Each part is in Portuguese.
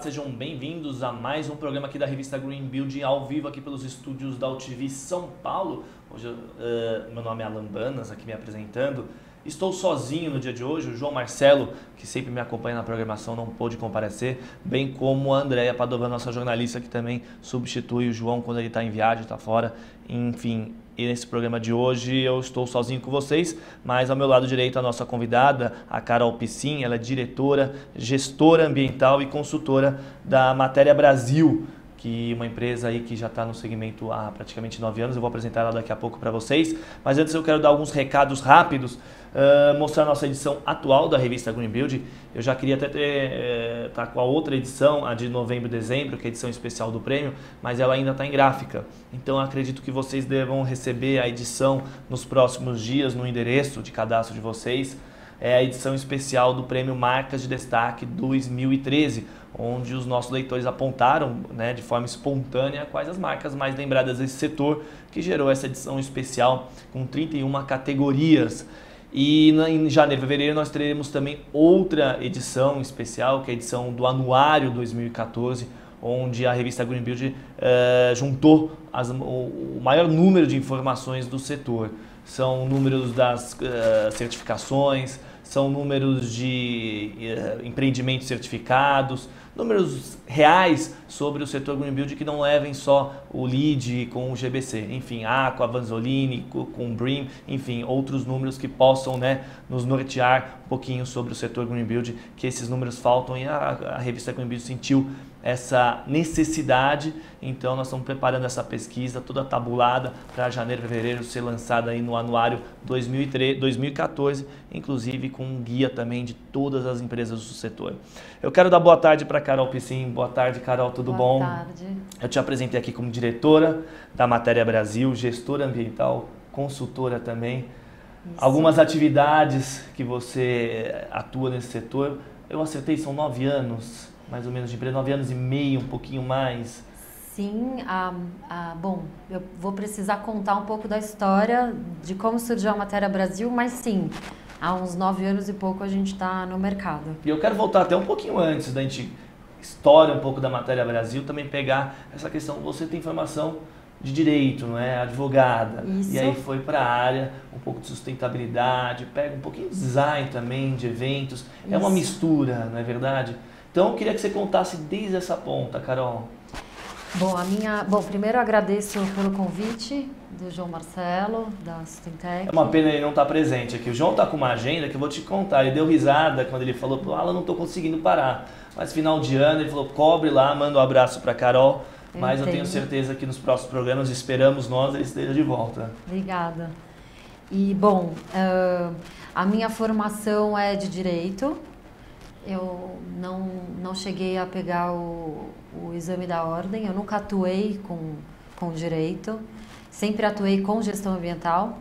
sejam bem-vindos a mais um programa aqui da revista Green Building, ao vivo aqui pelos estúdios da UTV São Paulo. Hoje, meu nome é Alan Banas, aqui me apresentando. Estou sozinho no dia de hoje, o João Marcelo, que sempre me acompanha na programação, não pôde comparecer, bem como a Andréia Padovani, nossa jornalista, que também substitui o João quando ele está em viagem, está fora. Enfim, e nesse programa de hoje eu estou sozinho com vocês, mas ao meu lado direito a nossa convidada, a Carol Piscin, ela é diretora, gestora ambiental e consultora da Matéria Brasil, que é uma empresa aí que já está no segmento há praticamente 9 anos, eu vou apresentar ela daqui a pouco para vocês, mas antes eu quero dar alguns recados rápidos, mostrar a nossa edição atual da revista Green Build. Eu já queria até estar com a outra edição, a de novembro e dezembro, que é a edição especial do prêmio, mas ela ainda está em gráfica, então acredito que vocês devam receber a edição nos próximos dias no endereço de cadastro de vocês. É a edição especial do Prêmio Marcas de Destaque 2013, onde os nossos leitores apontaram, né, de forma espontânea quais as marcas mais lembradas desse setor, que gerou essa edição especial com 31 categorias. E em janeiro e fevereiro nós teremos também outra edição especial, que é a edição do Anuário 2014, onde a revista Green Build juntou o maior número de informações do setor. São números das certificações, são números de empreendimentos certificados, números reais sobre o setor Green Build que não levem só o LEED com o GBC, enfim, Aqua, Vanzolini, com o BREEAM, enfim, outros números que possam, né, nos nortear um pouquinho sobre o setor Green Build, que esses números faltam e a revista Green Build sentiu essa necessidade, então nós estamos preparando essa pesquisa toda tabulada para janeiro e fevereiro ser lançada aí no anuário 2014, inclusive com um guia também de todas as empresas do setor. Eu quero dar boa tarde para Carol Piscin. Boa tarde, Carol, tudo bom? Boa tarde. Eu te apresentei aqui como diretora da Matéria Brasil, gestora ambiental, consultora também. Isso. Algumas atividades que você atua nesse setor, eu acertei, são 9 anos, mais ou menos de empresa, 9 anos e meio, um pouquinho mais. Sim, bom, eu vou precisar contar um pouco da história de como surgiu a Matéria Brasil, mas sim, há uns 9 anos e pouco a gente está no mercado. E eu quero voltar até um pouquinho antes da gente história um pouco da Matéria Brasil, também pegar essa questão, você tem formação de direito, não é? Advogada. Isso. E aí foi para a área, um pouco de sustentabilidade, pega um pouquinho de design também, de eventos. Isso. É uma mistura, não é verdade? Então eu queria que você contasse desde essa ponta, Carol. Bom, primeiro eu agradeço pelo convite do João Marcelo, da Sustentec. É uma pena ele não estar presente aqui. O João está com uma agenda que eu vou te contar. Ele deu risada quando ele falou, Alan, não estou conseguindo parar. Mas final de ano ele falou, cobre lá, manda um abraço para Carol. Mas eu tenho certeza que nos próximos programas, esperamos nós, ele esteja de volta. Obrigada. E, bom, a minha formação é de Direito. Eu não cheguei a pegar o exame da ordem, eu nunca atuei com Direito. Sempre atuei com Gestão Ambiental,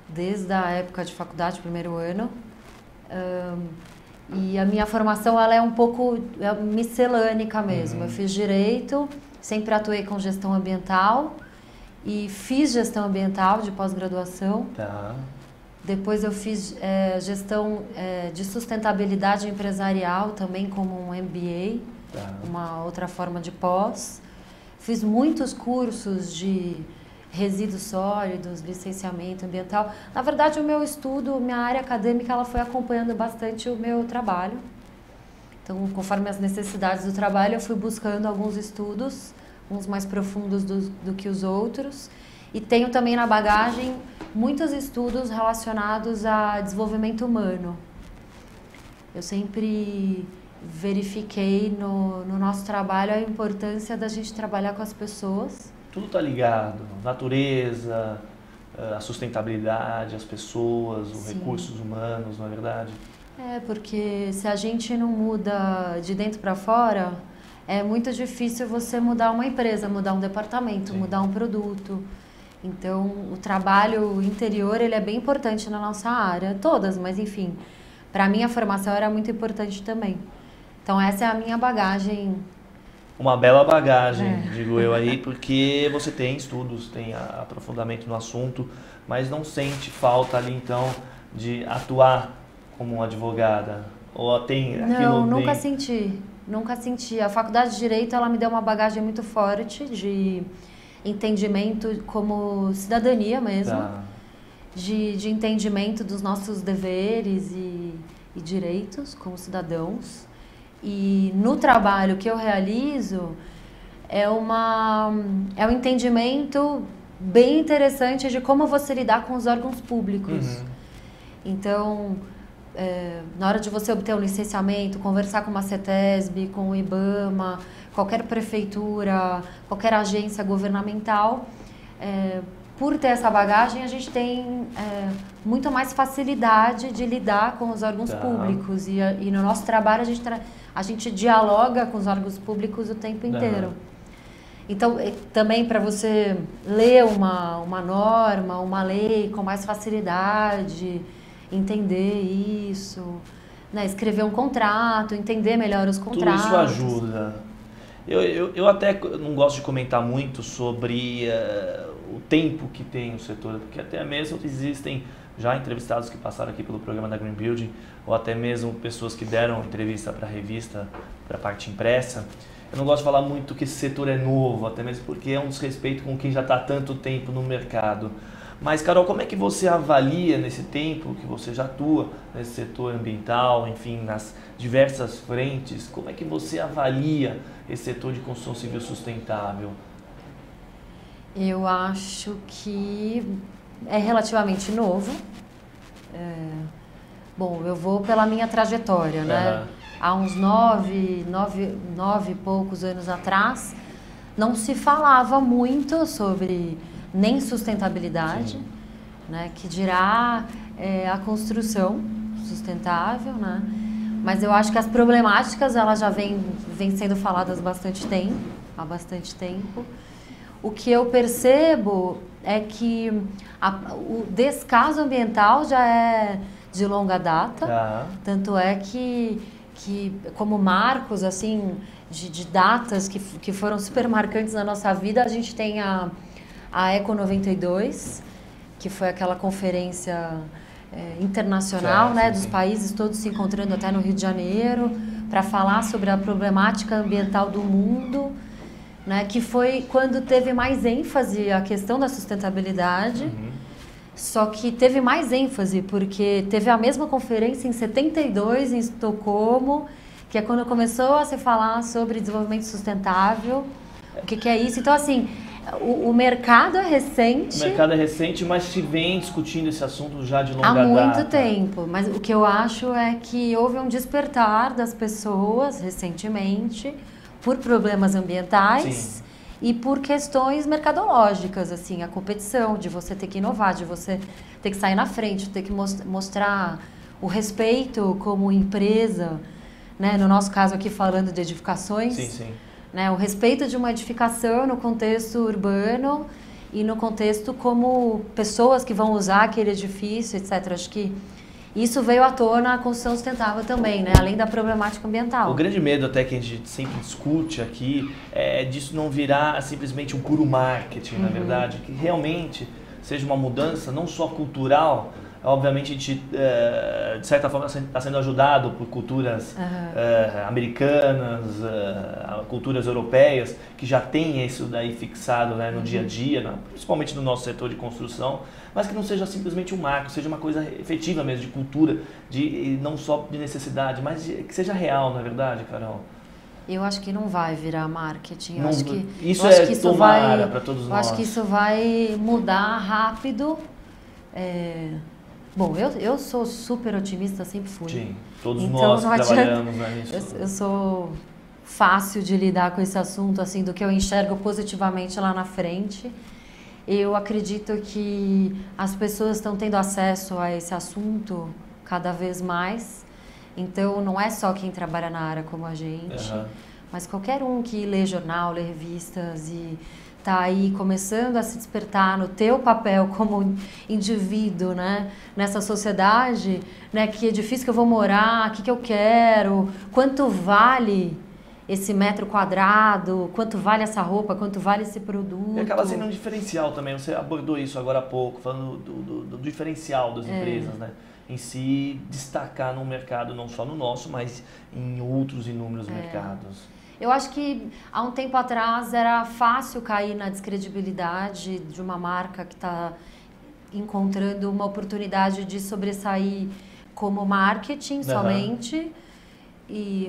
desde a época de faculdade, primeiro ano. E a minha formação ela é um pouco miscelânica mesmo. Eu fiz Direito, sempre atuei com Gestão Ambiental e fiz Gestão Ambiental de pós-graduação. Tá. Depois eu fiz Gestão de Sustentabilidade Empresarial, também como um MBA, Tá. uma outra forma de pós. Fiz muitos cursos de resíduos sólidos, licenciamento ambiental. Na verdade, o meu estudo, minha área acadêmica, ela foi acompanhando bastante o meu trabalho. Então, conforme as necessidades do trabalho, eu fui buscando alguns estudos, uns mais profundos do que os outros. E tenho também na bagagem muitos estudos relacionados a desenvolvimento humano. Eu sempre verifiquei no nosso trabalho a importância da gente trabalhar com as pessoas. Tudo está ligado, natureza, a sustentabilidade, as pessoas, os recursos humanos, não é verdade? Porque se a gente não muda de dentro para fora, é muito difícil você mudar uma empresa, mudar um departamento, mudar um produto. Então, o trabalho interior ele é bem importante na nossa área, todas, mas enfim, para mim a formação era muito importante também. Então, essa é a minha bagagem. Uma bela bagagem, digo eu aí, porque você tem estudos, tem aprofundamento no assunto, mas não sente falta ali então de atuar como advogada? Ou tem aquilo Não, nunca senti. Nunca senti. A faculdade de Direito, ela me deu uma bagagem muito forte de entendimento como cidadania mesmo. Tá. De entendimento dos nossos deveres e direitos como cidadãos. E no trabalho que eu realizo, é um entendimento bem interessante de como você lidar com os órgãos públicos. Então, na hora de você obter um licenciamento, conversar com uma CETESB, com o IBAMA, qualquer prefeitura, qualquer agência governamental, por ter essa bagagem, a gente tem muito mais facilidade de lidar com os órgãos públicos. E no nosso trabalho, a gente dialoga com os órgãos públicos o tempo inteiro. Então, também para você ler uma norma, uma lei com mais facilidade, entender isso, né? Escrever um contrato, entender melhor os contratos. Tudo isso ajuda. Eu até não gosto de comentar muito sobre o tempo que tem o setor, porque até mesmo existem já entrevistados que passaram aqui pelo programa da Green Building, ou até mesmo pessoas que deram entrevista para a revista, para a parte impressa. Eu não gosto de falar muito que esse setor é novo, até mesmo porque é um desrespeito com quem já está há tanto tempo no mercado. Mas, Carol, como é que você avalia nesse tempo que você já atua nesse setor ambiental, enfim, nas diversas frentes, como é que você avalia esse setor de construção civil sustentável? Eu acho que é relativamente novo. Bom, eu vou pela minha trajetória, né? Há uns 9 e poucos anos atrás, não se falava muito sobre nem sustentabilidade, né? Que dirá a construção sustentável, né? Mas eu acho que as problemáticas elas já vêm sendo faladas há bastante tempo. O que eu percebo é que o descaso ambiental já é de longa data, tanto é que como marcos assim de datas que foram super marcantes na nossa vida, a gente tem a Eco 92, que foi aquela conferência internacional, né, dos países todos se encontrando até no Rio de Janeiro para falar sobre a problemática ambiental do mundo, né, que foi quando teve mais ênfase a questão da sustentabilidade. Só que teve mais ênfase porque teve a mesma conferência em 72 em Estocolmo, que é quando começou a se falar sobre desenvolvimento sustentável. O que é isso? Então, assim, o mercado é recente. O mercado é recente, mas se vem discutindo esse assunto já de longa data. Há muito tempo. Mas o que eu acho é que houve um despertar das pessoas recentemente por problemas ambientais. Sim. E por questões mercadológicas, assim, a competição, de você ter que inovar, de você ter que sair na frente, ter que mostrar o respeito como empresa, né? No nosso caso aqui falando de edificações, né? O respeito de uma edificação no contexto urbano e no contexto como pessoas que vão usar aquele edifício, etc. Acho que isso veio à tona a construção sustentável também, né? Além da problemática ambiental. O grande medo até que a gente sempre discute aqui é disso não virar simplesmente um puro marketing, na verdade, que realmente seja uma mudança não só cultural. Obviamente a gente, de certa forma, está sendo ajudado por culturas americanas, culturas europeias, que já têm isso daí fixado, né, no dia a dia, principalmente no nosso setor de construção, mas que não seja simplesmente um marco, seja uma coisa efetiva mesmo, de cultura, não só de necessidade, mas que seja real, não é verdade, Carol? Eu acho que não vai virar marketing. Não, acho que, isso eu acho é que isso tomara para todos nós. Eu acho que isso vai mudar rápido. Bom, eu sou super otimista, sempre fui. Sim, todos então, nós que trabalhamos nisso. Eu sou fácil de lidar com esse assunto, assim, do que eu enxergo positivamente lá na frente. Eu acredito que as pessoas estão tendo acesso a esse assunto cada vez mais. Então, não é só quem trabalha na área como a gente, mas qualquer um que lê jornal, lê revistas e está aí começando a se despertar no teu papel como indivíduo, né? Nessa sociedade, né? Que edifício que eu vou morar, o que eu quero, quanto vale esse metro quadrado, quanto vale essa roupa, quanto vale esse produto. E acaba sendo um diferencial também, você abordou isso agora há pouco, falando do diferencial das empresas, né? em se destacar no mercado, não só no nosso, mas em outros inúmeros mercados. Eu acho que há um tempo atrás era fácil cair na descredibilidade de uma marca que está encontrando uma oportunidade de sobressair como marketing somente,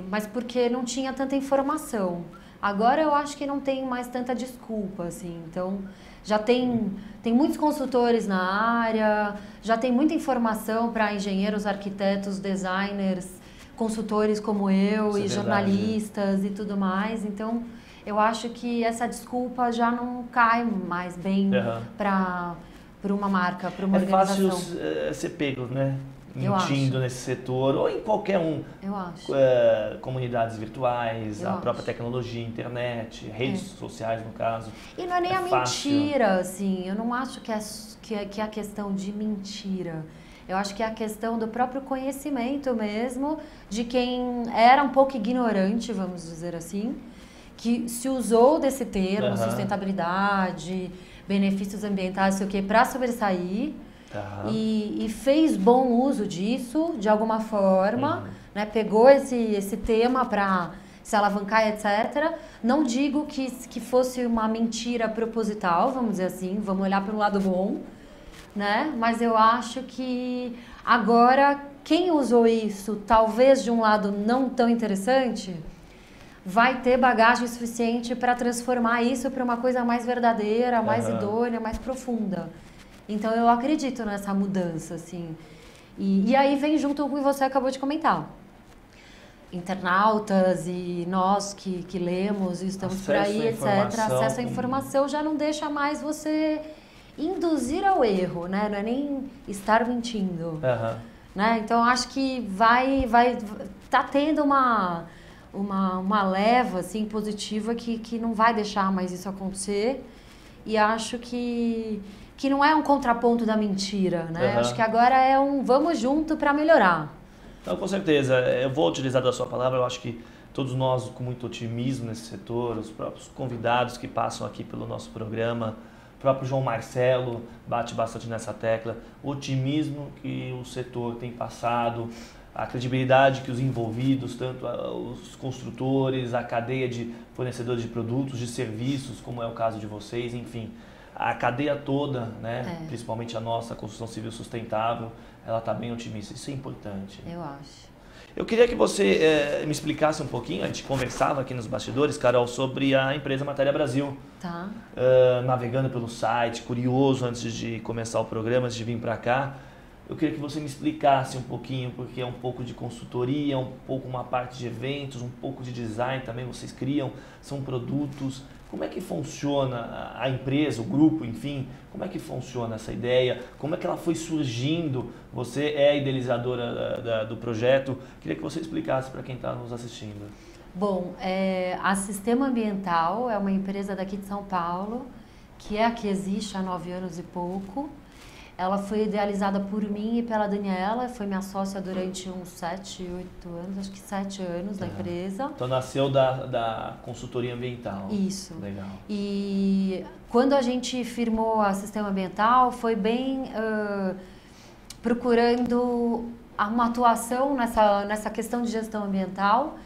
mas porque não tinha tanta informação. Agora eu acho que não tem mais tanta desculpa, assim. Então, já tem muitos consultores na área, já tem muita informação para engenheiros, arquitetos, designers, consultores como eu e jornalistas e tudo mais. Então, eu acho que essa desculpa já não cai mais bem para uma marca, para uma organização. É fácil ser pego, né? Mentindo nesse setor, ou em qualquer um. Eu acho. Comunidades virtuais, a própria tecnologia, internet, redes sociais, no caso. E não é nem a mentira, assim, eu não acho que é a questão de mentira. Eu acho que é a questão do próprio conhecimento mesmo, de quem era um pouco ignorante, vamos dizer assim, que se usou desse termo, sustentabilidade, benefícios ambientais, sei o quê, para sobressair. E fez bom uso disso, de alguma forma, né? Pegou esse tema para se alavancar, etc. Não digo que fosse uma mentira proposital, vamos dizer assim, vamos olhar para um lado bom, né? Mas eu acho que agora, quem usou isso, talvez de um lado não tão interessante, vai ter bagagem suficiente para transformar isso para uma coisa mais verdadeira, mais idônea, mais profunda. Então, eu acredito nessa mudança, assim. E aí vem junto com o que você acabou de comentar. Internautas e nós que lemos e estamos por aí, etc. Acesso à informação já não deixa mais você induzir ao erro, né? Não é nem estar mentindo. Né? Então, acho que tá tendo uma leva, assim, positiva que não vai deixar mais isso acontecer. E acho que não é um contraponto da mentira, né? Acho que agora é vamos junto para melhorar. Então, com certeza. Eu vou utilizar da sua palavra. Eu acho que todos nós, com muito otimismo nesse setor, os próprios convidados que passam aqui pelo nosso programa, o próprio João Marcelo bate bastante nessa tecla, o otimismo que o setor tem passado, a credibilidade que os envolvidos, tanto os construtores, a cadeia de fornecedores de produtos, de serviços, como é o caso de vocês, enfim, a cadeia toda, né, principalmente a nossa construção civil sustentável, ela está bem otimista. Isso é importante. Eu acho. Eu queria que você me explicasse um pouquinho, a gente conversava aqui nos bastidores, Carol, sobre a empresa Matéria Brasil. Tá. Navegando pelo site, curioso antes de começar o programa, antes de vir para cá. Eu queria que você me explicasse um pouquinho, porque é um pouco de consultoria, um pouco uma parte de eventos, um pouco de design também, vocês criam, são produtos. Como é que funciona a empresa, o grupo, enfim, como é que funciona essa ideia? Como é que ela foi surgindo? Você é a idealizadora do projeto. Queria que você explicasse para quem está nos assistindo. Bom, a Sistema Ambiental é uma empresa daqui de São Paulo, que é a que existe há 9 anos e pouco. Ela foi idealizada por mim e pela Daniela, foi minha sócia durante uns 7, 8 anos, acho que 7 anos na empresa. Então nasceu da consultoria ambiental. Isso. Legal. E quando a gente firmou a Sistema Ambiental, foi bem procurando uma atuação nessa questão de gestão ambiental,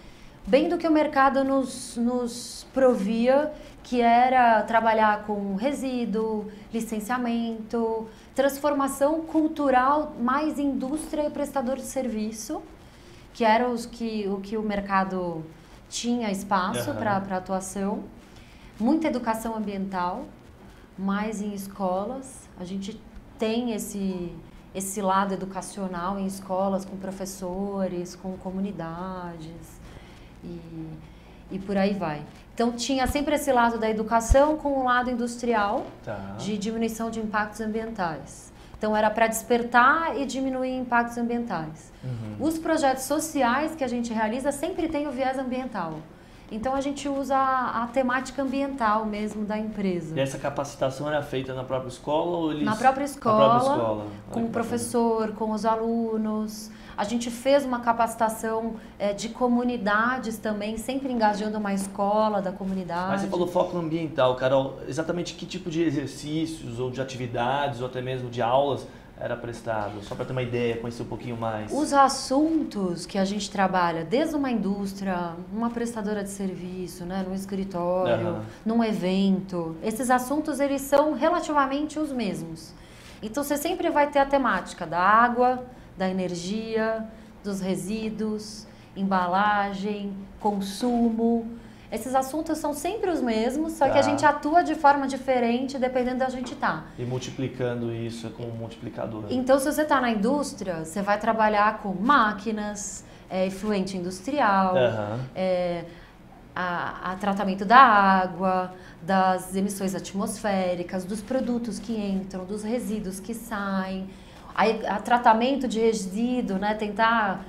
bem do que o mercado nos provia, que era trabalhar com resíduo, licenciamento, transformação cultural, mais indústria e prestador de serviço, que era o que o mercado tinha espaço para atuação. Muita educação ambiental, mais em escolas. A gente tem esse lado educacional em escolas, com professores, com comunidades e por aí vai. Então, tinha sempre esse lado da educação com o lado industrial, de diminuição de impactos ambientais. Então, era para despertar e diminuir impactos ambientais. Os projetos sociais que a gente realiza sempre tem o viés ambiental. Então, a gente usa a temática ambiental mesmo da empresa. E essa capacitação era feita na própria escola? Ou eles... Na própria escola, com o professor, com os alunos. A gente fez uma capacitação de comunidades também, sempre engajando uma escola da comunidade. Mas você falou foco ambiental, Carol. Exatamente que tipo de exercícios ou de atividades ou até mesmo de aulas era prestado? Só para ter uma ideia, conhecer um pouquinho mais. Os assuntos que a gente trabalha, desde uma indústria, uma prestadora de serviço, né, num escritório, num evento, esses assuntos eles são relativamente os mesmos. Então você sempre vai ter a temática da água, da energia, dos resíduos, embalagem, consumo. Esses assuntos são sempre os mesmos, só que a gente atua de forma diferente dependendo de onde a gente está. E multiplicando isso com um multiplicador. Então, se você está na indústria, você vai trabalhar com máquinas, efluente industrial, a tratamento da água, das emissões atmosféricas, dos produtos que entram, dos resíduos que saem, a tratamento de resíduo, né, tentar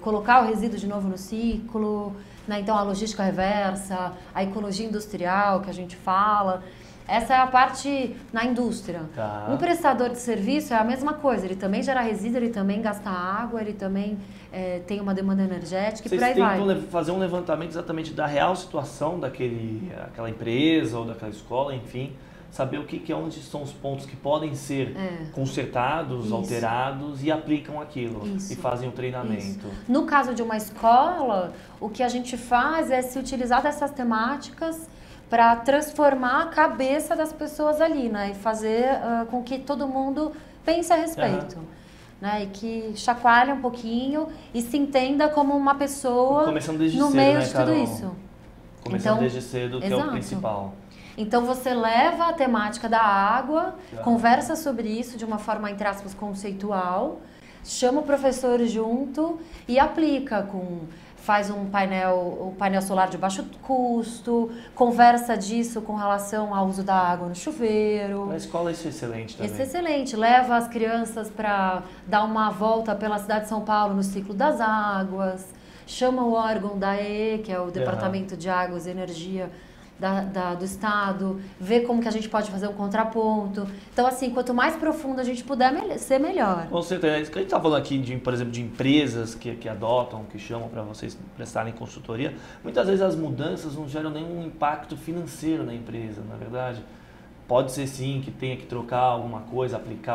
colocar o resíduo de novo no ciclo, né, então a logística reversa, a ecologia industrial que a gente fala. Essa é a parte na indústria. Um prestador de serviço é a mesma coisa, ele também gera resíduo, ele também gasta água, ele também tem uma demanda energética e por aí vai. Vocês tentam fazer um levantamento exatamente da real situação daquela empresa ou daquela escola, enfim, saber onde são os pontos que podem ser consertados, alterados e aplicam aquilo e fazem o treinamento. No caso de uma escola, o que a gente faz é se utilizar dessas temáticas para transformar a cabeça das pessoas ali, né? E fazer com que todo mundo pense a respeito. Né? E que chacoalhe um pouquinho e se entenda como uma pessoa no meio de tudo isso. Começando desde cedo, que é o principal. Então você leva a temática da água, conversa sobre isso de uma forma, entre aspas, conceitual, chama o professor junto e aplica faz um painel solar de baixo custo, conversa disso com relação ao uso da água no chuveiro. Na escola isso é excelente também. Isso é excelente. Leva as crianças para dar uma volta pela cidade de São Paulo no ciclo das águas, chama o órgão da AE, que é o Departamento de Águas e Energia do Estado, ver como que a gente pode fazer um contraponto. Então, assim, quanto mais profundo a gente puder ser melhor. Com certeza. A gente está falando aqui, por exemplo, de empresas que adotam, que chamam para vocês prestarem consultoria. Muitas vezes as mudanças não geram nenhum impacto financeiro na empresa, na verdade. Pode ser sim que tenha que trocar alguma coisa, aplicar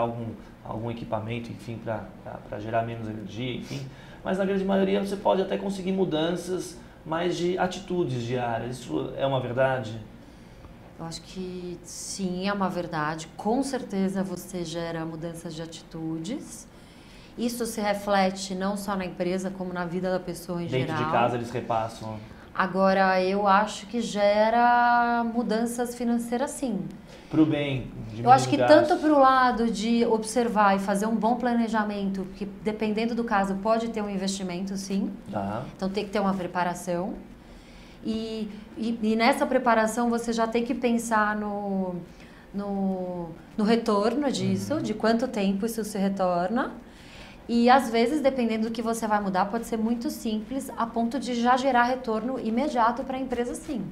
algum equipamento, enfim, para gerar menos energia, enfim. Mas na grande maioria você pode até conseguir mudanças mais de atitudes diárias. Isso é uma verdade? Eu acho que sim, é uma verdade. Com certeza você gera mudanças de atitudes. Isso se reflete não só na empresa, como na vida da pessoa em geral. Dentro de casa eles repassam. Agora, eu acho que gera mudanças financeiras sim. Para o bem. Eu acho que tanto para o lado de observar e fazer um bom planejamento, que dependendo do caso pode ter um investimento sim. Então tem que ter uma preparação. E nessa preparação você já tem que pensar no retorno disso, de quanto tempo isso se retorna. E às vezes, dependendo do que você vai mudar, pode ser muito simples, a ponto de já gerar retorno imediato para a empresa sim.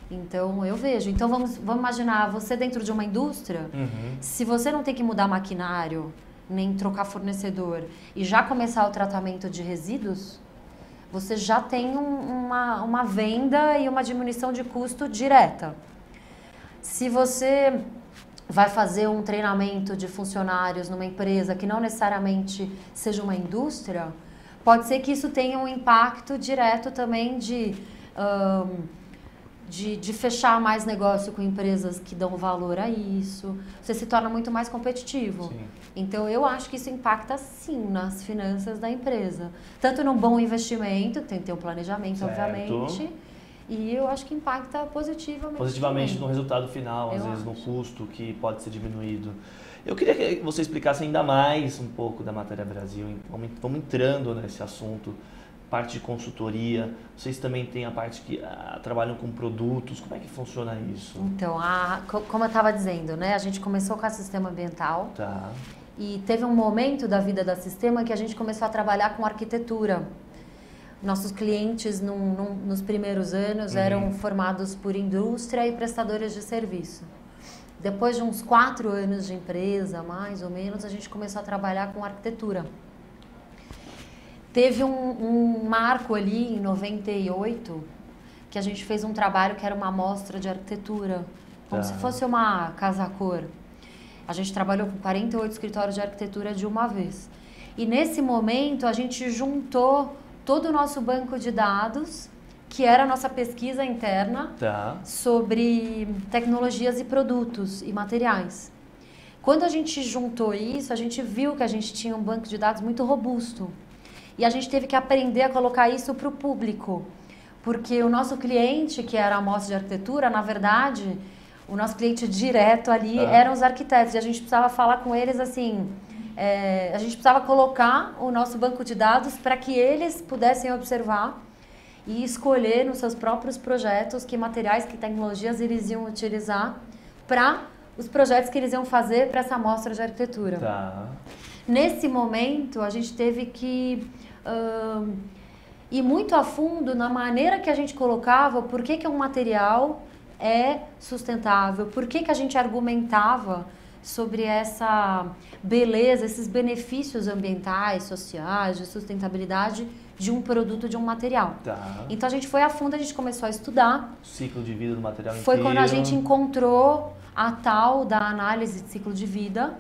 Então, eu vejo. Então, vamos imaginar, você dentro de uma indústria, se você não tem que mudar maquinário, nem trocar fornecedor, e já começar o tratamento de resíduos, você já tem uma venda e uma diminuição de custo direta. Se você vai fazer um treinamento de funcionários numa empresa que não necessariamente seja uma indústria, pode ser que isso tenha um impacto direto também de fechar mais negócio com empresas que dão valor a isso. Você se torna muito mais competitivo. Sim. Então, eu acho que isso impacta, sim, nas finanças da empresa. Tanto num bom investimento, tem que ter um planejamento, obviamente, e eu acho que impacta positivamente. Positivamente no resultado final, às vezes no custo que pode ser diminuído. Eu queria que você explicasse ainda mais um pouco da Matéria Brasil. Vamos entrando nesse assunto. Parte de consultoria, vocês também têm a parte que trabalham com produtos, como é que funciona isso? Então, como eu estava dizendo, né, a gente começou com a Sistema Ambiental e teve um momento da vida da Sistema que a gente começou a trabalhar com arquitetura. Nossos clientes nos primeiros anos eram formados por indústria e prestadores de serviço. Depois de uns 4 anos de empresa, mais ou menos, a gente começou a trabalhar com arquitetura. Teve um marco ali em 98 que a gente fez um trabalho que era uma amostra de arquitetura, como se fosse uma casa-cor. A gente trabalhou com 48 escritórios de arquitetura de uma vez. E nesse momento a gente juntou todo o nosso banco de dados, que era a nossa pesquisa interna sobre tecnologias e produtos e materiais. Quando a gente juntou isso, a gente viu que a gente tinha um banco de dados muito robusto. E a gente teve que aprender a colocar isso para o público. Porque o nosso cliente, que era a Mostra de Arquitetura, na verdade, o nosso cliente direto ali eram os arquitetos. E a gente precisava falar com eles assim, a gente precisava colocar o nosso banco de dados para que eles pudessem observar e escolher nos seus próprios projetos que materiais, que tecnologias eles iam utilizar para os projetos que eles iam fazer para essa mostra de arquitetura. Nesse momento, a gente teve que ir muito a fundo na maneira que a gente colocava por que um material é sustentável, por que a gente argumentava sobre essa beleza, esses benefícios ambientais, sociais, de sustentabilidade de um produto, de um material. Então a gente foi a fundo, a gente começou a estudar. O ciclo de vida do material inteiro. Foi quando a gente encontrou a tal da análise de ciclo de vida,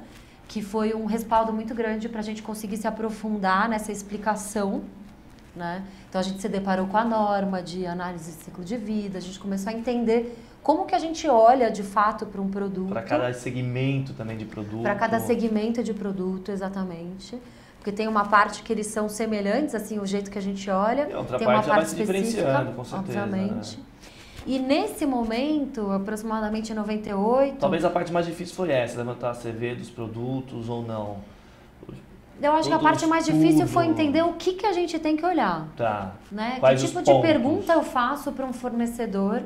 que foi um respaldo muito grande para a gente conseguir se aprofundar nessa explicação, né? Então a gente se deparou com a norma de análise de ciclo de vida, a gente começou a entender como que a gente olha de fato para um produto. Para cada segmento também de produto. Para cada segmento de produto, exatamente. Porque tem uma parte que eles são semelhantes, assim, o jeito que a gente olha. Outra tem parte uma parte vai se diferenciando, com certeza. Obviamente. Né? E nesse momento, aproximadamente em 98... Talvez a parte mais difícil foi essa, levantar a CV dos produtos ou não. Eu acho que a parte mais difícil foi entender o que a gente tem que olhar. Né? Quais que tipo de pergunta eu faço para um fornecedor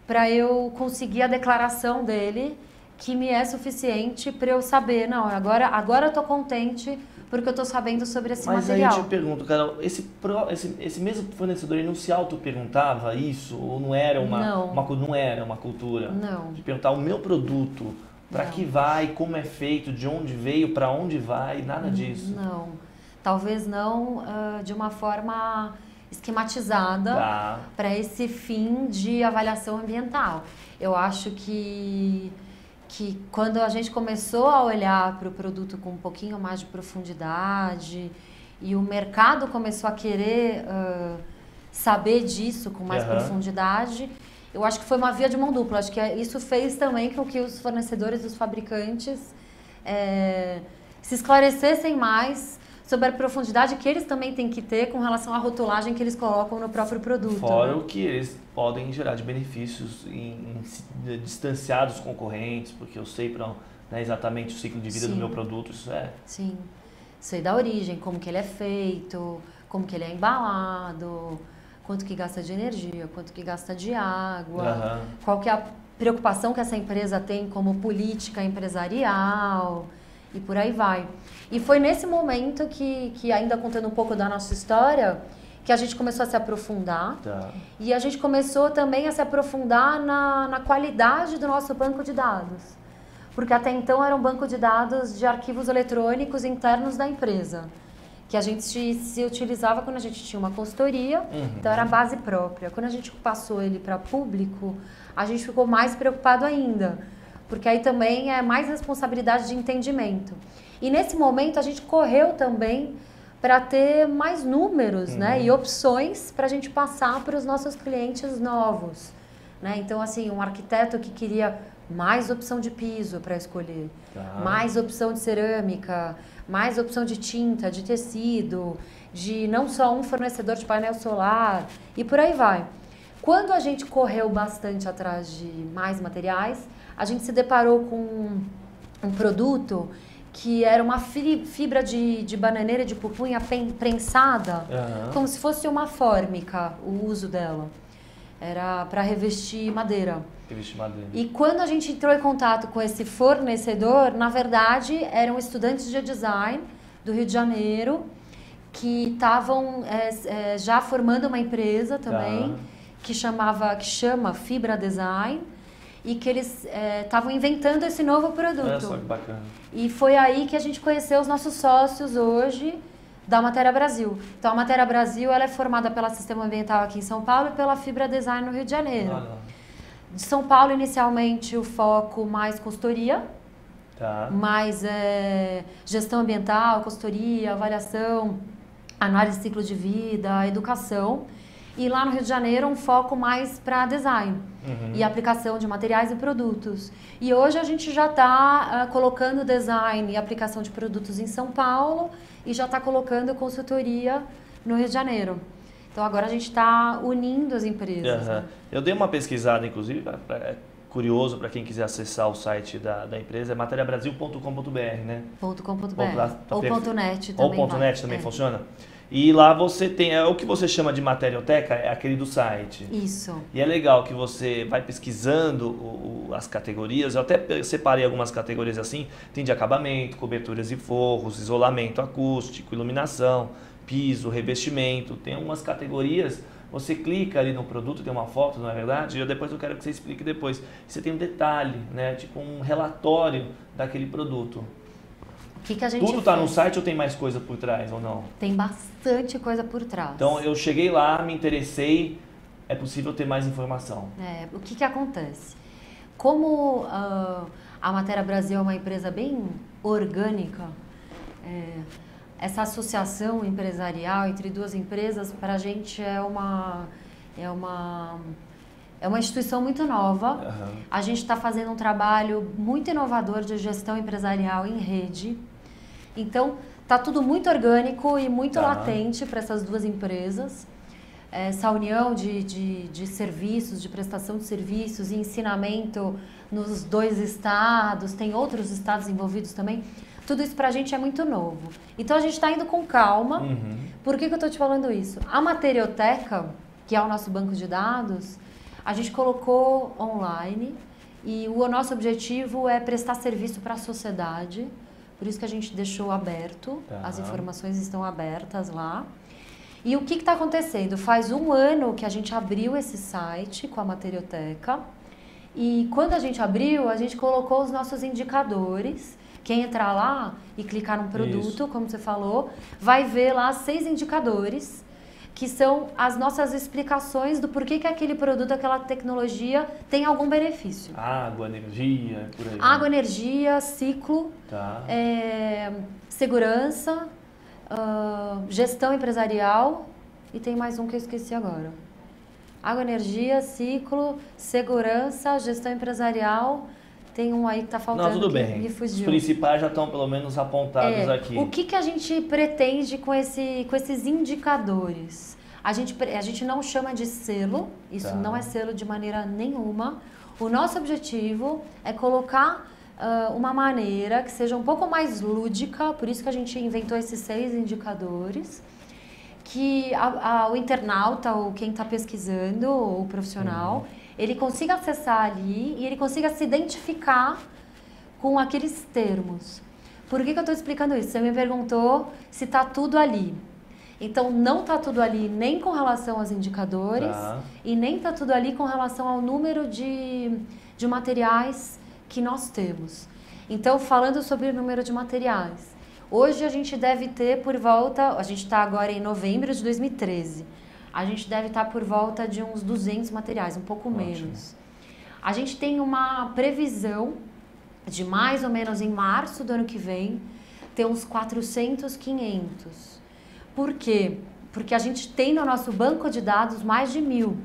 para eu conseguir a declaração dele que me é suficiente para eu saber, não, agora eu estou contente porque eu estou sabendo sobre esse material. Mas aí eu te pergunto, Carol, esse mesmo fornecedor, ele não se auto-perguntava isso? Ou não era não era uma cultura? Não. De perguntar o meu produto, para que vai, como é feito, de onde veio, para onde vai, nada disso? Não. Talvez não de uma forma esquematizada para esse fim de avaliação ambiental. Eu acho que quando a gente começou a olhar para o produto com um pouquinho mais de profundidade e o mercado começou a querer saber disso com mais profundidade, eu acho que foi uma via de mão dupla. Acho que isso fez também com que os fornecedores, os fabricantes se esclarecessem mais sobre a profundidade que eles também têm que ter com relação à rotulagem que eles colocam no próprio produto. Fora o que eles podem gerar de benefícios em distanciar dos concorrentes, porque eu sei exatamente o ciclo de vida do meu produto, isso é... Sim, sei da origem, como que ele é feito, como que ele é embalado, quanto que gasta de energia, quanto que gasta de água, qual que é a preocupação que essa empresa tem como política empresarial... E por aí vai. E foi nesse momento que ainda contando um pouco da nossa história, que a gente começou a se aprofundar. E a gente começou também a se aprofundar na qualidade do nosso banco de dados. Porque até então era um banco de dados de arquivos eletrônicos internos da empresa. Que a gente se utilizava quando a gente tinha uma consultoria, então era a base própria. Quando a gente passou ele para público, a gente ficou mais preocupado ainda. Porque aí também é mais responsabilidade de entendimento. E nesse momento a gente correu também para ter mais números, né, e opções para a gente passar para os nossos clientes novos. Né? Então, assim, um arquiteto que queria mais opção de piso para escolher, mais opção de cerâmica, mais opção de tinta, de tecido, de não só um fornecedor de painel solar e por aí vai. Quando a gente correu bastante atrás de mais materiais, a gente se deparou com um produto que era uma fibra de bananeira de pupunha prensada, como se fosse uma fórmica, o uso dela. Era para revestir madeira. E quando a gente entrou em contato com esse fornecedor, na verdade, eram estudantes de design do Rio de Janeiro que estavam já formando uma empresa também, que chama Fibra Design, e que eles estavam inventando esse novo produto. Olha só que bacana. E foi aí que a gente conheceu os nossos sócios hoje da Matéria Brasil. Então, a Matéria Brasil ela é formada pela Sistema Ambiental aqui em São Paulo e pela Fibra Design no Rio de Janeiro. De São Paulo, inicialmente, o foco mais consultoria, Tá. mais gestão ambiental, consultoria, avaliação, análise de ciclo de vida, educação. E lá no Rio de Janeiro um foco mais para design e aplicação de materiais e produtos. E hoje a gente já está colocando design e aplicação de produtos em São Paulo e já está colocando consultoria no Rio de Janeiro. Então agora a gente está unindo as empresas. Né? Eu dei uma pesquisada, inclusive, curioso para quem quiser acessar o site da empresa, é materiabrasil.com.br, né? .com.br. Ou .net também. Ou .net também funciona? E lá você tem, o que você chama de materioteca, é aquele do site. Isso. E é legal que você vai pesquisando as categorias, eu até separei algumas categorias assim, tem de acabamento, coberturas e forros, isolamento acústico, iluminação, piso, revestimento, tem umas categorias, você clica ali no produto, tem uma foto, não é verdade? Depois eu quero que você explique depois. Você tem um detalhe, né? Tipo um relatório daquele produto. Que a gente Tudo está no site ou tem mais coisa por trás ou não? Tem bastante coisa por trás. Então eu cheguei lá, me interessei, é possível ter mais informação. O que acontece? Como a Matéria Brasil é uma empresa bem orgânica, essa associação empresarial entre duas empresas, para a gente é uma instituição muito nova. A gente está fazendo um trabalho muito inovador de gestão empresarial em rede. Então, está tudo muito orgânico e muito latente para essas duas empresas. Essa união de serviços, de prestação de serviços e ensinamento nos dois estados, tem outros estados envolvidos também. Tudo isso para a gente é muito novo. Então, a gente está indo com calma. Por que eu estou te falando isso? A Materioteca, que é o nosso banco de dados, a gente colocou online e o nosso objetivo é prestar serviço para a sociedade. Por isso que a gente deixou aberto, as informações estão abertas lá. E o que está acontecendo? Faz um ano que a gente abriu esse site com a Materioteca e quando a gente abriu, a gente colocou os nossos indicadores. Quem entrar lá e clicar num produto, como você falou, vai ver lá 6 indicadores que são as nossas explicações do porquê que aquele produto, aquela tecnologia tem algum benefício. Água, energia, por aí. Água, energia, ciclo, segurança, gestão empresarial e tem mais um que eu esqueci agora. Água, energia, ciclo, segurança, gestão empresarial. Tem um aí que está faltando. Não, tudo bem. Me fugiu. Os principais já estão pelo menos apontados aqui. O que a gente pretende com esses indicadores? A gente não chama de selo, isso não é selo de maneira nenhuma. O nosso objetivo é colocar uma maneira que seja um pouco mais lúdica, por isso que a gente inventou esses 6 indicadores, que o internauta ou quem está pesquisando, ou o profissional, ele consiga acessar ali e ele consiga se identificar com aqueles termos. Por que eu estou explicando isso? Você me perguntou se está tudo ali. Então, não está tudo ali nem com relação aos indicadores e nem está tudo ali com relação ao número de materiais que nós temos. Então, falando sobre o número de materiais, hoje a gente deve ter por volta, a gente está agora em novembro de 2013, a gente deve estar por volta de uns 200 materiais, um pouco menos. A gente tem uma previsão de mais ou menos em março do ano que vem, ter uns 400, 500. Por quê? Porque a gente tem no nosso banco de dados mais de 1.000.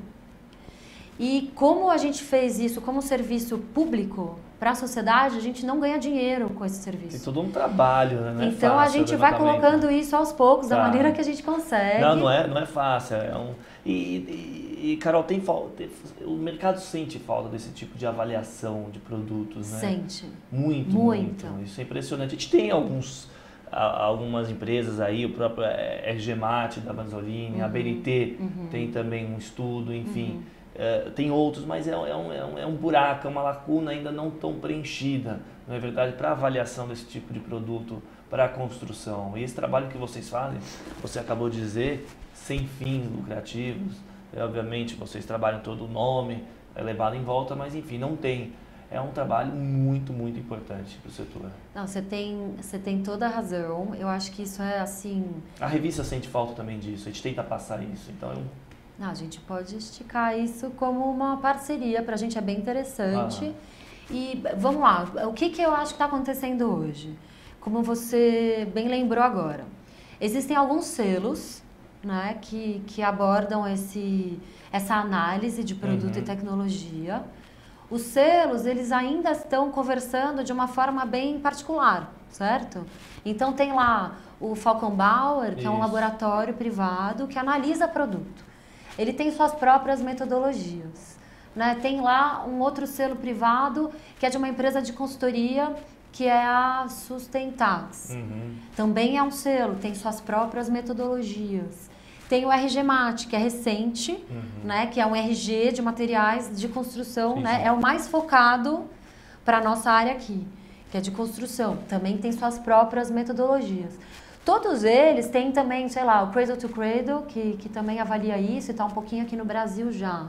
E como a gente fez isso como serviço público para a sociedade, a gente não ganha dinheiro com esse serviço. Tem todo um trabalho, né? Então a gente vai colocando isso aos poucos, da maneira que a gente consegue. Não é fácil. E Carol, o mercado sente falta desse tipo de avaliação de produtos, né? Sente. Muito. Isso é impressionante. A gente tem algumas empresas aí, o próprio RG Mate da Banzolini, a BNT tem também um estudo, enfim. Tem outros, mas é um buraco, é uma lacuna ainda não tão preenchida, não é verdade, para avaliação desse tipo de produto, para a construção. E esse trabalho que vocês fazem, você acabou de dizer, sem fins lucrativos, obviamente vocês trabalham todo o nome, é levado em volta, mas enfim, não tem. É um trabalho muito, muito importante para o setor. Não, você tem toda a razão. Eu acho que isso é assim... A revista sente falta também disso, a gente tenta passar isso, então... Não, a gente pode esticar isso como uma parceria, para a gente é bem interessante. E vamos lá, o que eu acho que está acontecendo hoje? Como você bem lembrou agora, existem alguns selos, né, que abordam essa análise de produto e tecnologia. Os selos, eles ainda estão conversando de uma forma bem particular, certo? Então tem lá o Falcon Bauer, que é um laboratório privado que analisa produto. Ele tem suas próprias metodologias, né? Tem lá um outro selo privado que é de uma empresa de consultoria, que é a Sustentax. Também é um selo, tem suas próprias metodologias. Tem o RG Mate, que é recente, né, que é um RG de materiais de construção, né, é o mais focado para a nossa área aqui, que é de construção. Também tem suas próprias metodologias. Todos eles têm também, sei lá, o Cradle to Cradle, que também avalia isso e está um pouquinho aqui no Brasil já.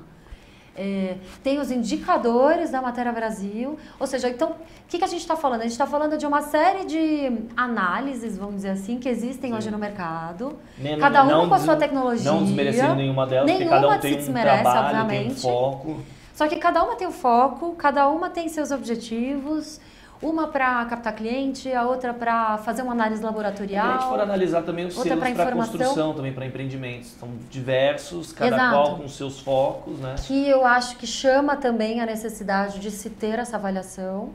Tem os indicadores da Matéria Brasil, ou seja, então, o que a gente está falando? A gente está falando de uma série de análises, vamos dizer assim, que existem hoje no mercado, cada uma com a sua tecnologia. Não desmerecendo nenhuma delas, porque cada um tem um trabalho, obviamente, tem um foco. Só que cada uma tem um foco, cada uma tem seus objetivos, uma para captar cliente, a outra para fazer uma análise laboratorial. Se a gente for analisar também os selos para construção, também para empreendimentos. São diversos, cada qual com seus focos, né? Que eu acho que chama também a necessidade de se ter essa avaliação.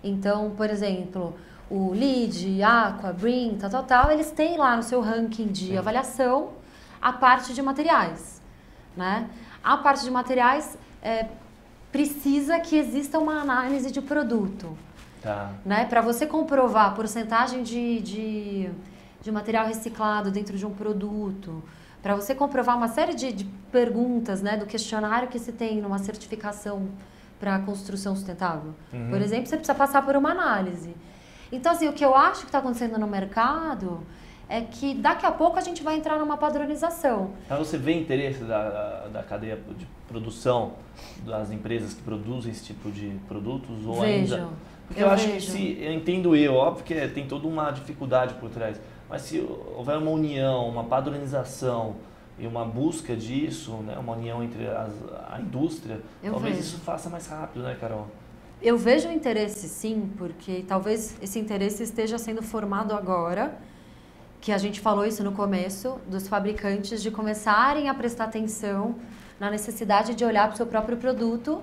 Então, por exemplo, o LEED, Aqua, BREEAM, tal, eles têm lá no seu ranking de avaliação a parte de materiais, né? A parte de materiais precisa que exista uma análise de produto. Né? Para você comprovar a porcentagem de material reciclado dentro de um produto, para você comprovar uma série de perguntas, né, do questionário que se tem numa certificação para construção sustentável. Por exemplo, você precisa passar por uma análise. Então, assim, o que eu acho que está acontecendo no mercado é que daqui a pouco a gente vai entrar numa padronização. Mas você vê interesse da cadeia de produção, das empresas que produzem esse tipo de produtos? Ou ainda... Porque eu acho que óbvio que tem toda uma dificuldade por trás, mas se houver uma união, uma padronização e uma busca disso, né, uma união entre a indústria, talvez isso faça mais rápido, né, Carol? Eu vejo interesse sim, porque talvez esse interesse esteja sendo formado agora, que a gente falou isso no começo, dos fabricantes de começarem a prestar atenção na necessidade de olhar para o seu próprio produto,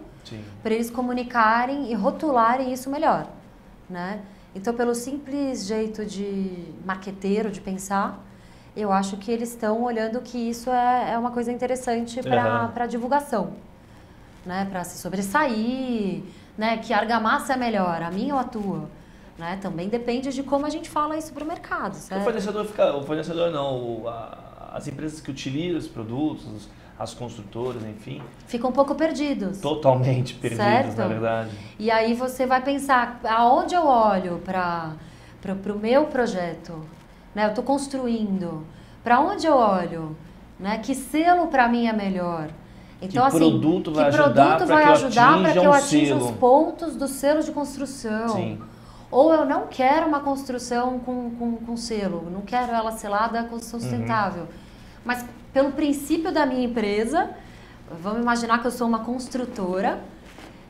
para eles comunicarem e rotularem isso melhor, né? Então, pelo simples jeito de marqueteiro, de pensar, eu acho que eles estão olhando que isso é uma coisa interessante para divulgação, né? Para se sobressair, né? Que argamassa é melhor, a minha ou a tua? Né? Também depende de como a gente fala isso para o mercado, certo? O fornecedor não, as empresas que utilizam os produtos, as construtoras, enfim... Ficam um pouco perdidos. Totalmente perdidos, certo? Na verdade. E aí você vai pensar, aonde eu olho para o meu projeto? Né? Eu estou construindo. Para onde eu olho? Né? Que selo para mim é melhor? Então, que produto vai ajudar para que eu atinja os pontos do selo de construção? Sim. Ou eu não quero uma construção com selo, não quero ela selada com construção sustentável. Mas pelo princípio da minha empresa, vamos imaginar que eu sou uma construtora,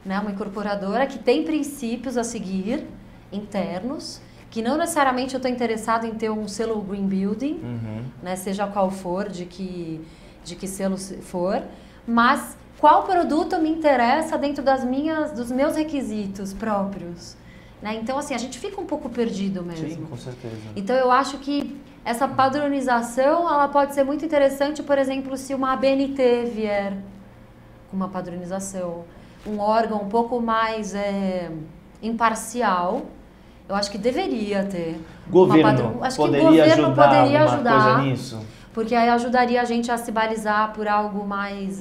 né, uma incorporadora que tem princípios a seguir, internos, que não necessariamente eu estou interessado em ter um selo Green Building, né, seja qual for, de que selo for, mas qual produto me interessa dentro dos meus requisitos próprios. Né? Então, assim, a gente fica um pouco perdido mesmo. Sim, com certeza. Então, eu acho que essa padronização, ela pode ser muito interessante, por exemplo, se uma ABNT vier com uma padronização, um órgão um pouco mais imparcial, eu acho que deveria ter. Acho que o governo poderia ajudar coisa nisso. Porque aí ajudaria a gente a se balizar por algo mais...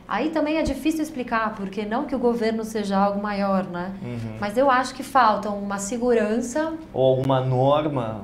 Aí também é difícil explicar, porque não que o governo seja algo maior, né? Mas eu acho que falta uma segurança... Ou uma norma.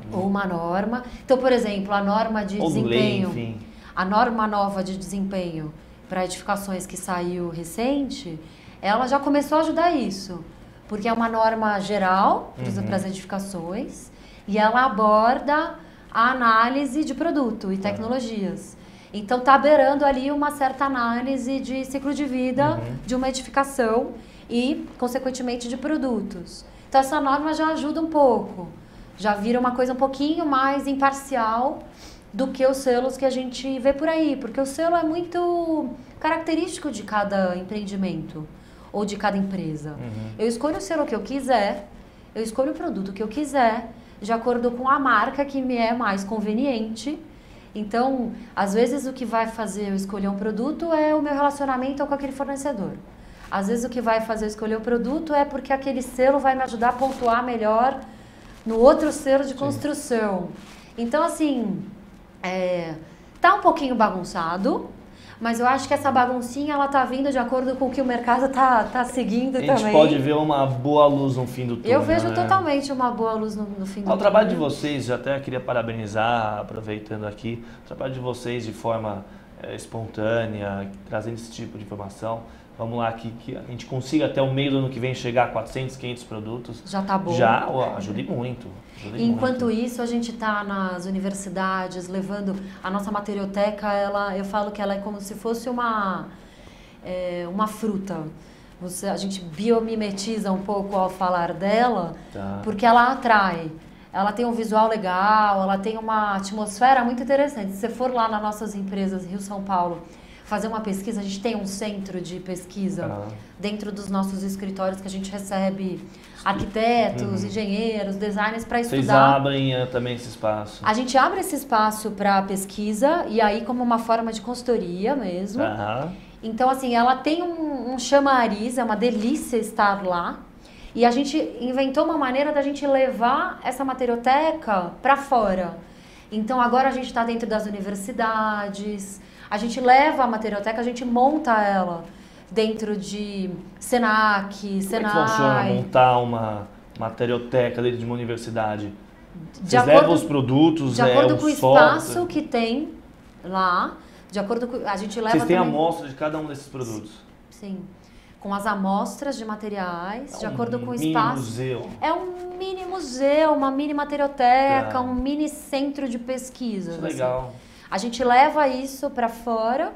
Então, por exemplo, a norma de desempenho... Lei, enfim. A norma nova de desempenho para edificações que saiu recente, ela já começou a ajudar isso. Porque é uma norma geral para as edificações e ela aborda a análise de produto e tecnologias. Então, está beirando ali uma certa análise de ciclo de vida de uma edificação e, consequentemente, de produtos. Então, essa norma já ajuda um pouco, já vira uma coisa um pouquinho mais imparcial do que os selos que a gente vê por aí, porque o selo é muito característico de cada empreendimento ou de cada empresa. Eu escolho o selo que eu quiser, eu escolho o produto que eu quiser, de acordo com a marca que me é mais conveniente. Então, às vezes o que vai fazer eu escolher um produto é o meu relacionamento com aquele fornecedor. Às vezes o que vai fazer eu escolher o produto é porque aquele selo vai me ajudar a pontuar melhor no outro selo de construção. Então, assim, tá um pouquinho bagunçado, mas eu acho que essa baguncinha, ela tá vindo de acordo com o que o mercado tá seguindo também. A gente pode ver uma boa luz no fim do túnel. Eu vejo totalmente uma boa luz no fim do túnel. O trabalho de vocês, já até queria parabenizar, aproveitando aqui, o trabalho de vocês de forma espontânea, trazendo esse tipo de informação. Vamos lá, que a gente consiga até o meio do ano que vem chegar a 400, 500 produtos. Já tá bom. Já, ajude muito. Enquanto isso, a gente está nas universidades levando a nossa materioteca, eu falo que ela é como se fosse uma fruta. A gente biomimetiza um pouco ao falar dela, porque ela atrai. Ela tem um visual legal, ela tem uma atmosfera muito interessante. Se você for lá nas nossas empresas Rio São Paulo, fazer uma pesquisa, a gente tem um centro de pesquisa dentro dos nossos escritórios que a gente recebe arquitetos, engenheiros, designers para estudar. Vocês abrem também esse espaço? A gente abre esse espaço para pesquisa e aí como uma forma de consultoria mesmo. Então, assim, ela tem um chamariz, é uma delícia estar lá. E a gente inventou uma maneira da gente levar essa materioteca para fora. Então, agora a gente está dentro das universidades. A gente leva a materioteca, a gente monta ela dentro de Senac, Senai. Como é que funciona montar uma materioteca dentro de uma universidade? Vocês levam os produtos, de acordo com o software. espaço que tem lá, de acordo com a gente leva. Vocês têm também, amostra de cada um desses produtos? Sim. Com as amostras de materiais, de acordo com o mini espaço. Museu. É um mini museu, uma mini materioteca, um mini centro de pesquisa. Isso é legal. Assim. A gente leva isso para fora.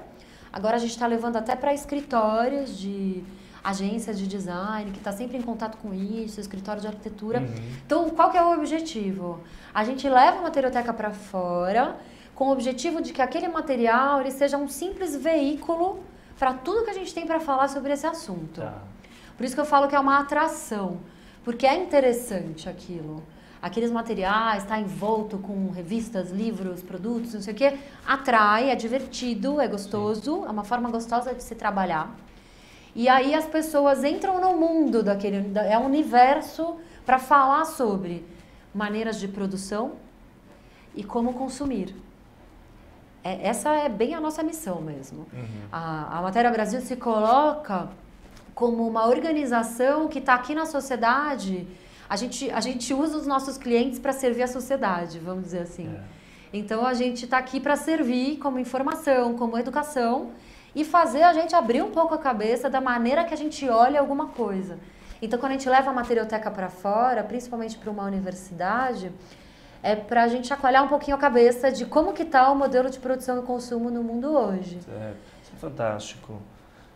Agora a gente está levando até para escritórios de agências de design, que está sempre em contato com isso, escritório de arquitetura. Então, qual que é o objetivo? A gente leva a materioteca para fora com o objetivo de que aquele material ele seja um simples veículo para tudo que a gente tem para falar sobre esse assunto. Por isso que eu falo que é uma atração, porque é interessante aquilo. Aqueles materiais, está envolto com revistas, livros, produtos, não sei o quê, atrai, é divertido, é gostoso, é uma forma gostosa de se trabalhar. E aí as pessoas entram no mundo daquele, é um universo para falar sobre maneiras de produção e como consumir. Essa é bem a nossa missão mesmo. A Matéria Brasil se coloca como uma organização que está aqui na sociedade. A gente usa os nossos clientes para servir a sociedade, vamos dizer assim. Então, a gente está aqui para servir como informação, como educação e fazer a gente abrir um pouco a cabeça da maneira que a gente olha alguma coisa. Então, quando a gente leva a materioteca para fora, principalmente para uma universidade, é para a gente chacoalhar um pouquinho a cabeça de como que está o modelo de produção e consumo no mundo hoje. Isso é fantástico.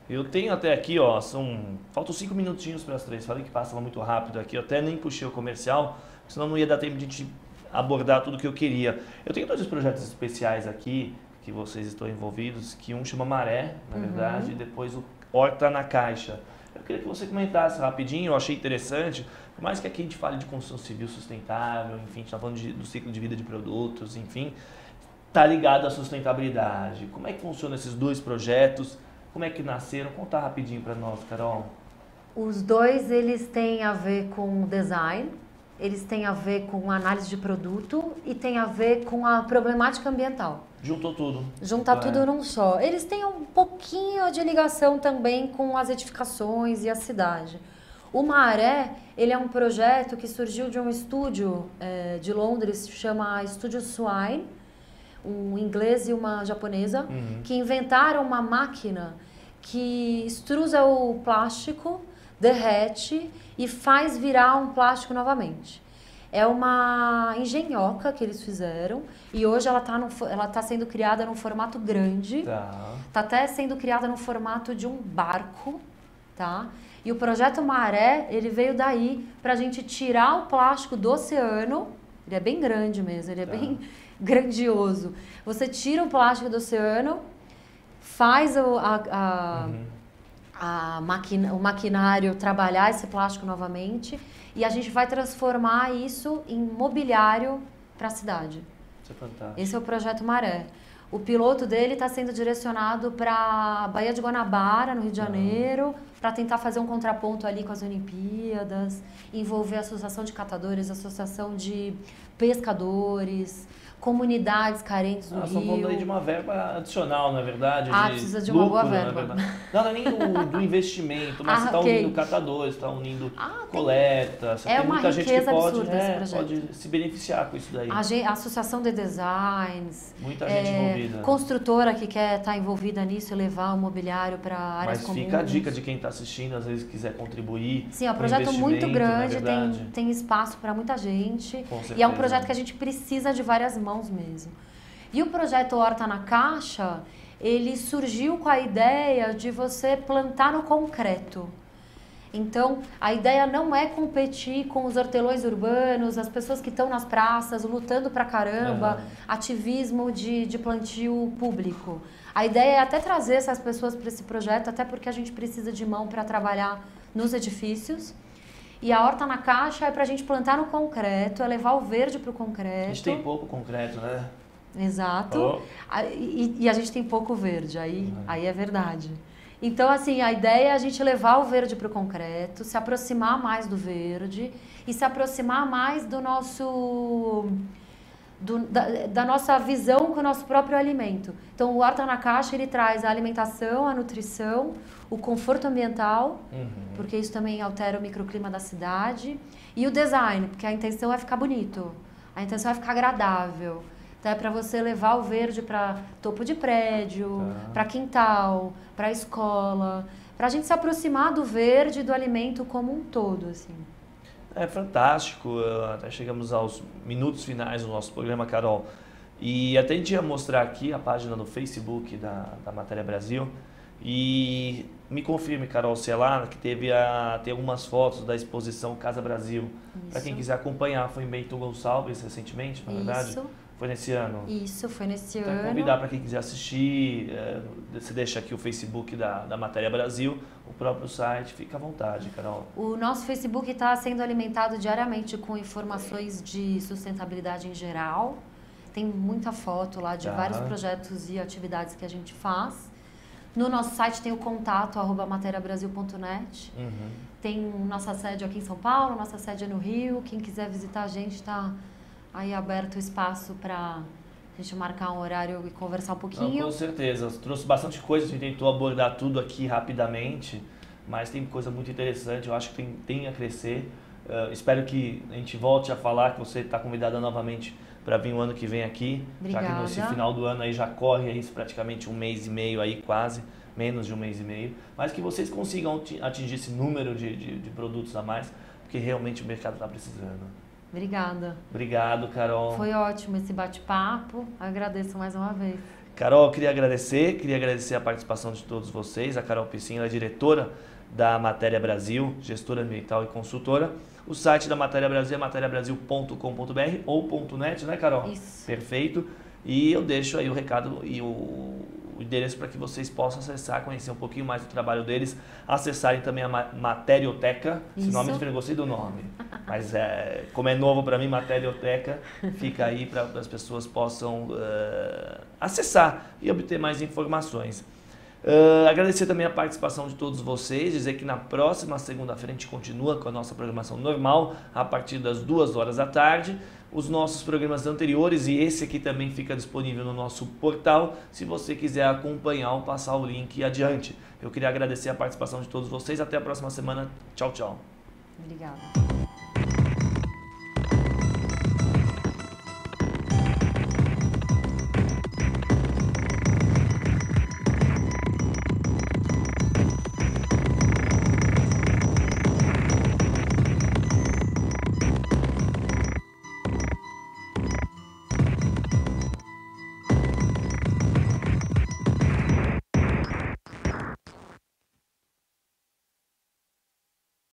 Eu tenho até aqui, faltam 5 minutinhos para as 3. Falei que passava muito rápido aqui, eu até nem puxei o comercial, senão não ia dar tempo de a gente abordar tudo que eu queria. Eu tenho 2 projetos especiais aqui, que vocês estão envolvidos, que um chama Maré, na verdade, e depois o Horta na Caixa. Eu queria que você comentasse rapidinho, eu achei interessante, por mais que aqui a gente fale de construção civil sustentável, enfim, a gente está falando do ciclo de vida de produtos, enfim, está ligado à sustentabilidade. Como é que funcionam esses 2 projetos? Como é que nasceram? Conta rapidinho para nós, Carol. Os 2, eles têm a ver com design, eles têm a ver com análise de produto e têm a ver com a problemática ambiental. Juntou tudo. Juntar tudo num só. Eles têm um pouquinho de ligação também com as edificações e a cidade. O Maré, ele é um projeto que surgiu de um estúdio de Londres, que chama Estúdio Swine, um inglês e uma japonesa, que inventaram uma máquina que extrusa o plástico, derrete e faz virar um plástico novamente. É uma engenhoca que eles fizeram e hoje ela tá sendo criada num formato grande. Tá até sendo criada no formato de um barco. tá? E o projeto Maré, ele veio daí para a gente tirar o plástico do oceano. Ele é bem grande mesmo, ele é bem grandioso. Você tira o plástico do oceano, faz o maquinário trabalhar esse plástico novamente e a gente vai transformar isso em mobiliário para a cidade. Isso é fantástico. Esse é o projeto Maré. O piloto dele está sendo direcionado para a Baía de Guanabara, no Rio de Janeiro, para tentar fazer um contraponto ali com as Olimpíadas, envolver a associação de catadores, a associação de pescadores, comunidades carentes do Rio. Estão falando aí de uma verba adicional, não é verdade? Precisa de uma boa verba. Não, não é nem do investimento, mas você está unindo catadores, está unindo coleta. Você tem muita gente que pode se beneficiar com isso daí. A Associação de Designs. Muita gente envolvida. Construtora que quer estar envolvida nisso e levar o mobiliário para áreas comuns. Mas fica a dica de quem está assistindo, às vezes quiser contribuir. Sim, é um projeto muito grande, tem espaço para muita gente. E é um projeto que a gente precisa de várias mãos mesmo. E o projeto Horta na Caixa, ele surgiu com a ideia de você plantar no concreto. Então, a ideia não é competir com os hortelões urbanos, as pessoas que estão nas praças lutando pra caramba, ativismo de plantio público. A ideia é até trazer essas pessoas para esse projeto, até porque a gente precisa de mão para trabalhar nos edifícios. E a Horta na Caixa é para a gente plantar no concreto, é levar o verde para o concreto. A gente tem pouco concreto, né? Exato. E a gente tem pouco verde, aí é verdade. Então, assim, a ideia é a gente levar o verde para o concreto, se aproximar mais do verde e se aproximar mais do nosso... da nossa visão com o nosso próprio alimento. Então, o Horta na Caixa, ele traz a alimentação, a nutrição, o conforto ambiental, porque isso também altera o microclima da cidade, e o design, porque a intenção é ficar bonito, a intenção é ficar agradável. Então, é para você levar o verde para topo de prédio, para quintal, para escola, para a gente se aproximar do verde e do alimento como um todo, assim. É fantástico, até chegamos aos minutos finais do nosso programa, Carol. E até a gente ia mostrar aqui a página no Facebook da Matéria Brasil. E me confirme, Carol, se é lá que tem algumas fotos da exposição Casa Brasil. Para quem quiser acompanhar, foi em Bento Gonçalves recentemente, na verdade? Foi nesse ano? Isso, foi nesse ano. Então, convidar para quem quiser assistir, você deixa aqui o Facebook da Matéria Brasil, o próprio site, fica à vontade, Carol. O nosso Facebook está sendo alimentado diariamente com informações de sustentabilidade em geral. Tem muita foto lá de vários projetos e atividades que a gente faz. No nosso site tem o contato, @materiabrasil.net. Tem nossa sede aqui em São Paulo, nossa sede é no Rio. Quem quiser visitar a gente está aí aberto o espaço para a gente marcar um horário e conversar um pouquinho. Não, com certeza. Trouxe bastante coisa, a gente tentou abordar tudo aqui rapidamente, mas tem coisa muito interessante, eu acho que tem a crescer. Espero que a gente volte a falar, que você está convidada novamente para vir o ano que vem aqui. Obrigada. Já que nesse final do ano aí já corre aí praticamente um mês e meio aí, quase, menos de um mês e meio, mas que vocês consigam atingir esse número de produtos a mais, porque realmente o mercado está precisando. Obrigada. Obrigado, Carol. Foi ótimo esse bate-papo. Agradeço mais uma vez. Carol, queria agradecer a participação de todos vocês. A Carol Piscin, ela é diretora da Matéria Brasil, gestora ambiental e consultora. O site da Matéria Brasil é materiabrasil.com.br ou .net, né, Carol? Isso. Perfeito. E eu deixo aí o recado e o endereço para que vocês possam acessar, conhecer um pouquinho mais do trabalho deles, acessarem também a Materioteca. Esse nome eu gostei do nome, mas como é novo para mim, Materioteca, fica aí para as pessoas possam acessar e obter mais informações. Agradecer também a participação de todos vocês, dizer que na próxima segunda-feira a gente continua com a nossa programação normal, a partir das 2h da tarde. Os nossos programas anteriores e esse aqui também fica disponível no nosso portal, se você quiser acompanhar ou passar o link adiante. Eu queria agradecer a participação de todos vocês, até a próxima semana, tchau, tchau. Obrigada.